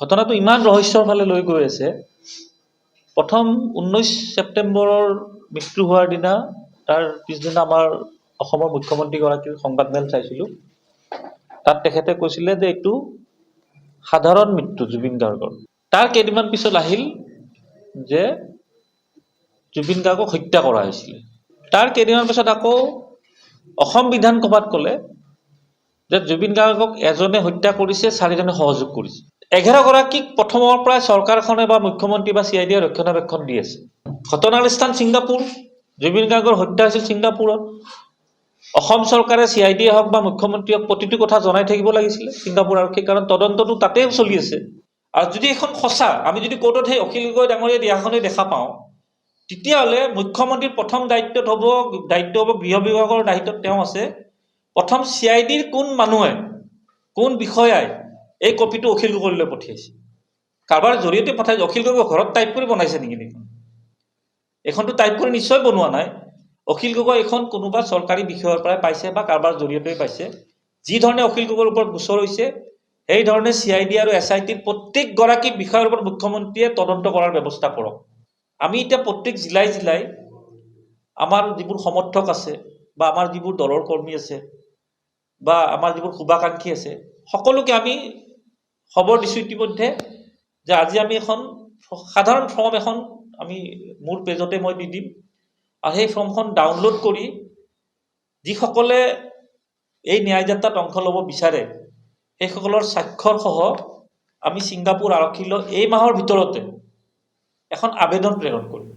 ঘটনাটো ইমান ৰহস্যৰ ফালে লৈ গৈ আছে। প্ৰথম 19 ছেপ্টেম্বৰৰ মৃত্যু হোৱাৰ দিনা তাৰ পিছদিনা আমাৰ অসমৰ মুখ্যমন্ত্ৰীগৰাকীৰ সংবাদমেল চাইছিলোঁ। তাত তেখেতে কৈছিলে যে এইটো সাধাৰণ মৃত্যু জুবিন গাৰ্গৰ। তাৰ কেইদিনমান পিছত আহিল যে জুবিন গাৰ্গক হত্যা কৰা হৈছিলে। তাৰ কেইদিনমান পিছত আকৌ অসম বিধানসভাত ক'লে যে জুবিন গাৰ্গক এজনে হত্যা কৰিছে, 4জনে সহযোগ কৰিছে। 11গৰাকীক প্ৰথমৰ পৰাই চৰকাৰখনে বা মুখ্যমন্ত্ৰী বা CID ৰক্ষণাবেক্ষণ দি আছে। ঘটনাৰ স্থান ছিংগাপুৰ, জুবিন গাৰ্গৰ হত্যা হৈছিল ছিংগাপুৰত। অসম চৰকাৰে CID হওক বা মুখ্যমন্ত্ৰীক প্ৰতিটো কথা জনাই থাকিব লাগিছিলে ছিংগাপুৰ আৰক্ষীক, কাৰণ তদন্তটো তাতেই চলি আছে। আৰু যদি এখন সঁচা, আমি যদি কোৰ্টত সেই অখিল গগৈ ডাঙৰীয়া দিয়াখনেই দেখা পাওঁ, তেতিয়াহ'লে মুখ্যমন্ত্ৰীৰ প্ৰথম দায়িত্ব হ'ব গৃহ বিভাগৰ দায়িত্বত তেওঁ আছে। প্ৰথম CIDৰ কোন মানুহে, কোন বিষয়াই এই কপিটো অখিল গগৈলৈ পঠিয়াইছে, কাৰোবাৰ জৰিয়তে পঠাইছে। অখিল গগৈ ঘৰত টাইপ কৰি বনাইছে নেকি এইখন? এইখনতো টাইপ কৰি নিশ্চয় বনোৱা নাই। অখিল গগৈ এইখন কোনোবা চৰকাৰী বিষয়ৰ পৰাই পাইছে বা কাৰোবাৰ জৰিয়তে পাইছে। যি ধৰণে অখিল গগৈৰ ওপৰত গোচৰ হৈছে, সেই ধৰণে CID আৰু SITৰ প্ৰত্যেকগৰাকী বিষয়ৰ ওপৰত মুখ্যমন্ত্ৰীয়ে তদন্ত কৰাৰ ব্যৱস্থা কৰক। আমি এতিয়া প্ৰত্যেক জিলাই আমাৰ যিবোৰ সমৰ্থক আছে বা আমাৰ যিবোৰ দলৰ কৰ্মী আছে বা আমাৰ যিবোৰ শুভাকাংক্ষী আছে, সকলোকে আমি খবৰ দিছোঁ ইতিমধ্যে যে আজি আমি এখন সাধাৰণ ফৰ্ম এখন আমি মোৰ পেজতে মই দি দিম। আৰু সেই ফৰ্মখন ডাউনলোড কৰি যিসকলে এই ন্যায় যাত্ৰাত অংশ ল'ব বিচাৰে সেইসকলৰ স্বাক্ষৰ সহ আমি ছিংগাপুৰ আৰক্ষীলৈ এই মাহৰ ভিতৰতে এখন আবেদন প্ৰেৰণ কৰিম।